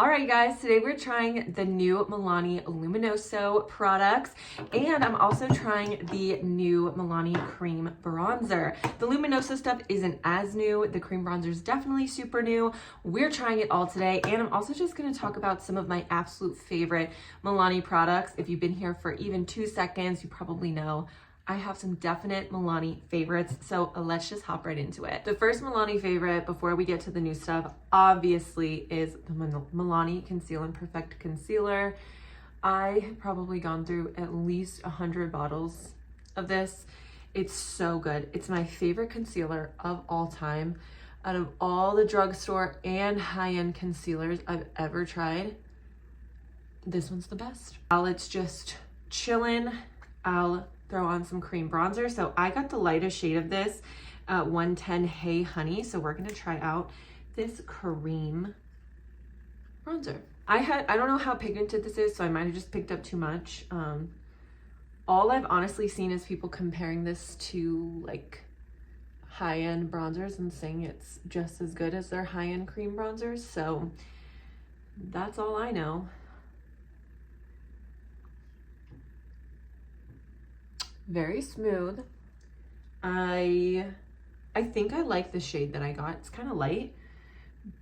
All right, guys, today we're trying the new Milani Luminoso products, and I'm also trying the new Milani cream bronzer. The Luminoso stuff isn't as new. The cream bronzer is definitely super new. We're trying it all today, and I'm also just going to talk about some of my absolute favorite Milani products. If you've been here for even 2 seconds, you probably know I have some definite Milani favorites, so let's just hop right into it. The first Milani favorite before we get to the new stuff, obviously, is the Milani Conceal and Perfect Concealer. I have probably gone through at least 100 bottles of this. It's so good. It's my favorite concealer of all time. Out of all the drugstore and high-end concealers I've ever tried, this one's the best. While it's just chillin', I'll throw on some cream bronzer. So I got the lightest shade of this, 110 Hey Honey. So we're gonna try out this cream bronzer. I don't know how pigmented this is, so I might have just picked up too much. All I've honestly seen is people comparing this to like high-end bronzers and saying it's just as good as their high-end cream bronzers. So that's all I know. Very smooth. I think I like the shade that I got. It's kind of light,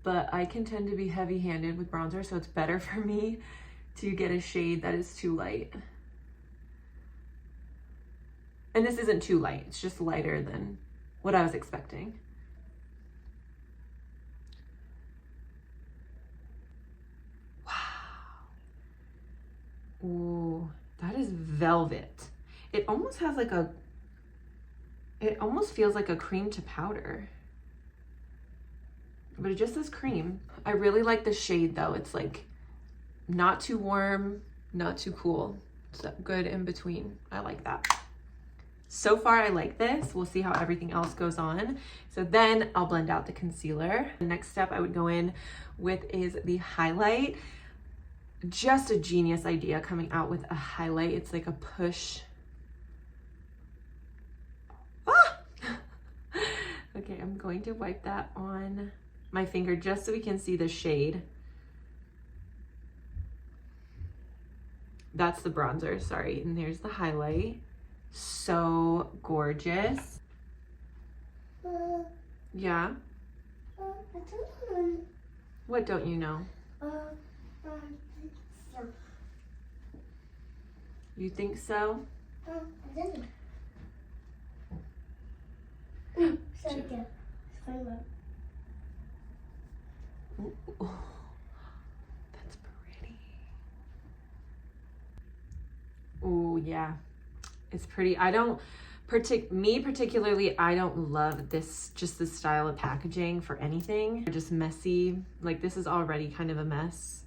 but I can tend to be heavy-handed with bronzer, so it's better for me to get a shade that is too light. And this isn't too light. It's just lighter than what I was expecting. Wow. Ooh, that is velvet. It almost has like it almost feels like a cream to powder, but it just says cream. I really like the shade though. It's like not too warm, not too cool. It's good in between. I like that. So far I like this. We'll see how everything else goes on. So then I'll blend out the concealer. The next step I would go in with is the highlight. Just a genius idea coming out with a highlight. It's like a push. Okay, I'm going to wipe that on my finger just so we can see the shade. That's the bronzer, sorry. And there's the highlight. So gorgeous. Yeah? What don't you know? You think so? Ooh, that's pretty. Oh yeah, it's pretty. I don't particularly, I don't love this style of packaging for anything. They're just messy. Like this is already kind of a mess.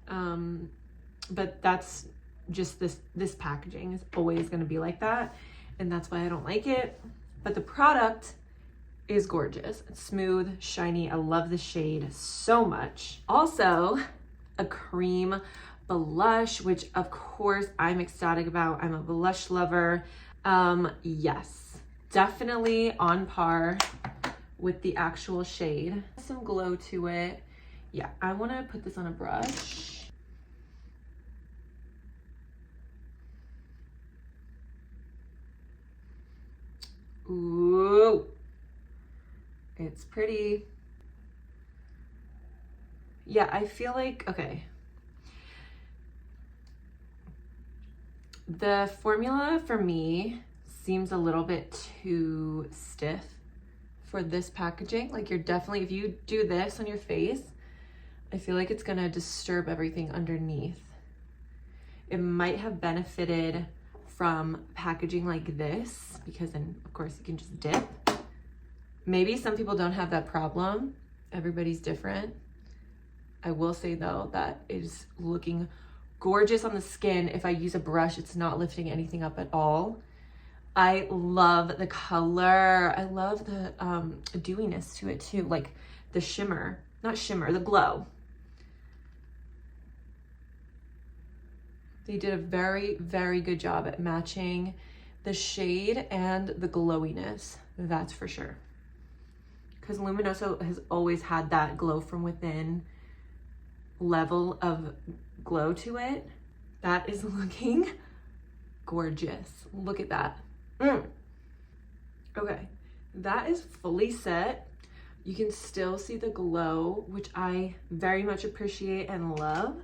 But that's just this packaging is always going to be like that, and that's why I don't like it. But the product is gorgeous. It's smooth, shiny. I love the shade so much. Also, a cream blush, which of course I'm ecstatic about. I'm a blush lover. Yes, definitely on par with the actual shade. Some glow to it. Yeah, I want to put this on a brush. Ooh, it's pretty. Yeah, I feel like, okay. The formula for me seems a little bit too stiff for this packaging. Like you're definitely, if you do this on your face, I feel like it's gonna disturb everything underneath. It might have benefited from packaging like this, because then of course you can just dip. Maybe some people don't have that problem. Everybody's different. I will say though that it is looking gorgeous on the skin. If I use a brush, it's not lifting anything up at all. I love the color. I love the dewiness to it too, like the shimmer, not shimmer, the glow. They did a very, very good job at matching the shade and the glowiness, that's for sure. Because Luminoso has always had that glow from within level of glow to it. That is looking gorgeous. Look at that. Okay, that is fully set. You can still see the glow, which I very much appreciate and love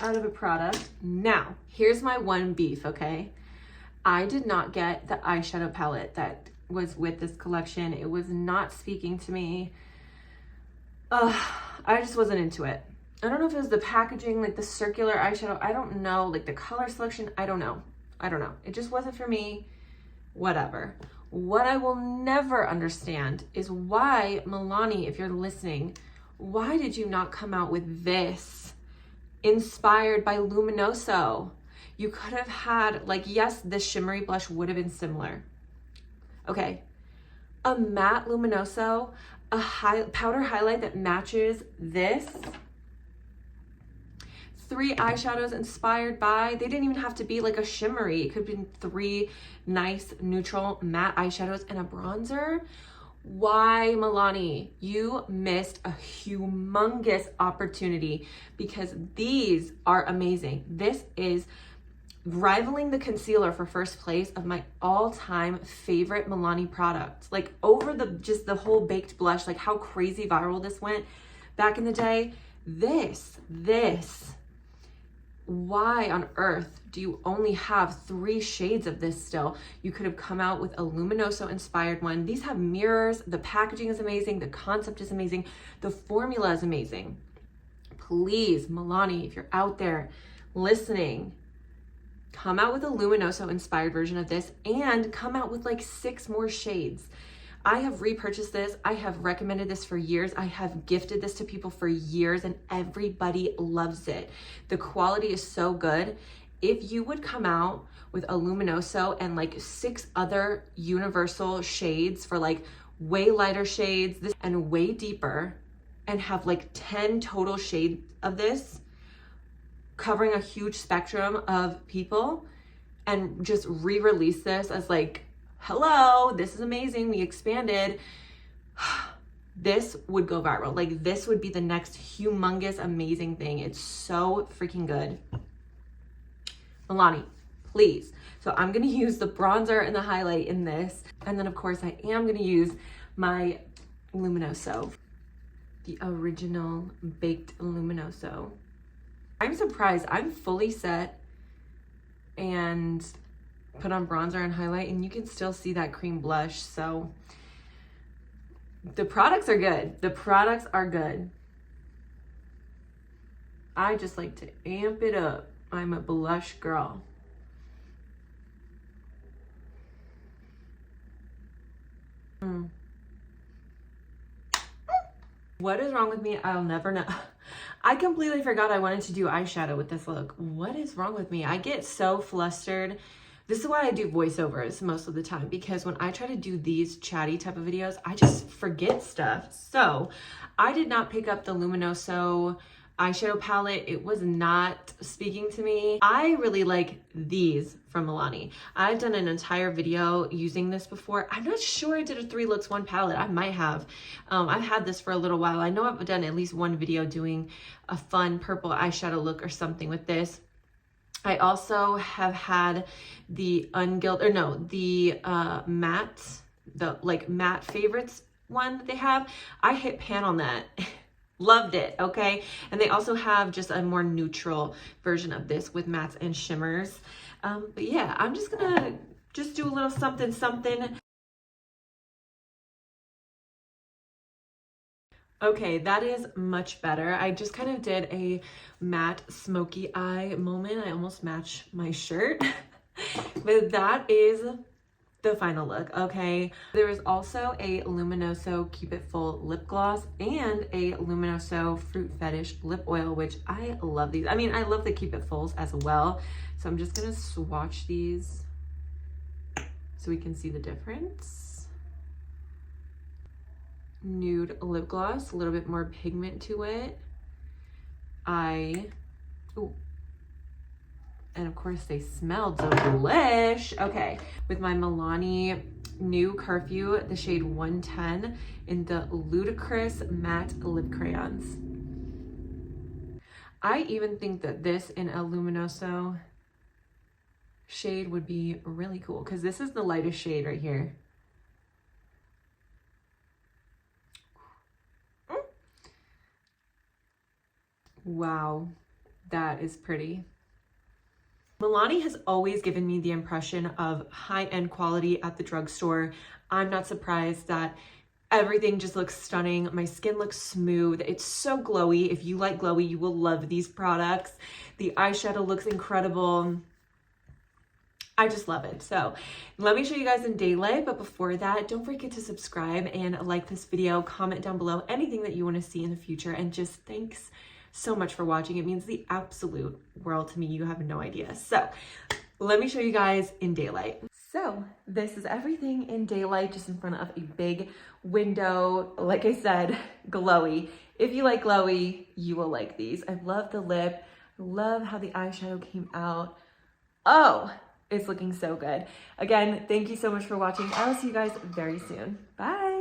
out of a product. Now, here's my one beef, okay? I did not get the eyeshadow palette that was with this collection. It was not speaking to me. I just wasn't into it. I don't know if it was the packaging, like the circular eyeshadow. I don't know, like the color selection. I don't know. It just wasn't for me. Whatever. What I will never understand is why, Milani, if you're listening, why did you not come out with this inspired by Luminoso? You could have had, like, yes, this shimmery blush would have been similar. Okay, a matte Luminoso, a powder highlight that matches this. 3 eyeshadows inspired by, they didn't even have to be like a shimmery. It could have been 3 nice neutral matte eyeshadows and a bronzer. Why, Milani? You missed a humongous opportunity because these are amazing. This is rivaling the concealer for first place of my all-time favorite Milani product. Like over just the whole baked blush, like how crazy viral this went back in the day. This. Why on earth do you only have 3 shades of this still? You could have come out with a Luminoso inspired one. These have mirrors. The packaging is amazing. The concept is amazing. The formula is amazing. Please, Milani, if you're out there listening, come out with a Luminoso inspired version of this and come out with like 6 more shades. I have repurchased this. I have recommended this for years. I have gifted this to people for years and everybody loves it. The quality is so good. If you would come out with a Luminoso and like 6 other universal shades for like way lighter shades and way deeper and have like 10 total shades of this covering a huge spectrum of people and just re-release this as like, hello, this is amazing, we expanded. This would go viral. Like this would be the next humongous, amazing thing. It's so freaking good. Milani, please. So I'm gonna use the bronzer and the highlight in this. And then of course I am gonna use my Luminoso, the original baked Luminoso. I'm surprised, I'm fully set and put on bronzer and highlight and you can still see that cream blush. So the products are good. The products are good. I just like to amp it up. I'm a blush girl. What is wrong with me? I'll never know. I completely forgot I wanted to do eyeshadow with this look. What is wrong with me? I get so flustered. This is why I do voiceovers most of the time, because when I try to do these chatty type of videos, I just forget stuff. So I did not pick up the Luminoso eyeshadow palette. It was not speaking to me. I really like these from Milani. I've done an entire video using this before. I'm not sure I did a 3 looks 1 palette. I might have. I've had this for a little while. I know I've done at least one video doing a fun purple eyeshadow look or something with this. I also have had the matte, the like matte favorites one that they have. I hit pan on that. Loved it, okay? And they also have just a more neutral version of this with mattes and shimmers. But yeah, I'm just gonna do a little something. Okay, that is much better. I just kind of did a matte smoky eye moment. I almost match my shirt. But that is the final look, okay? There is also a Luminoso Keep It Full lip gloss and a Luminoso Fruit Fetish lip oil, which I love these. I mean, I love the Keep It Fulls as well. So I'm just gonna swatch these so we can see the difference. Nude lip gloss, a little bit more pigment to it. And of course they smelled so delish. Okay, with my Milani new Curfew, the shade 110 in the Ludicrous matte lip crayons. I even think that this in a Luminoso shade would be really cool because this is the lightest shade right here. Wow, that is pretty. Milani has always given me the impression of high-end quality at the drugstore. I'm not surprised that everything just looks stunning. My skin looks smooth. It's so glowy. If you like glowy, you will love these products. The eyeshadow looks incredible. I just love it. So let me show you guys in daylight, but before that, don't forget to subscribe and like this video, comment down below anything that you want to see in the future, and just thanks so much for watching. It means the absolute world to me. You have no idea. So let me show you guys in daylight. So this is everything in daylight, just in front of a big window. Like I said, glowy. If you like glowy, you will like these. I love the lip. I love how the eyeshadow came out. Oh, it's looking so good. Again, thank you so much for watching. I will see you guys very soon. Bye.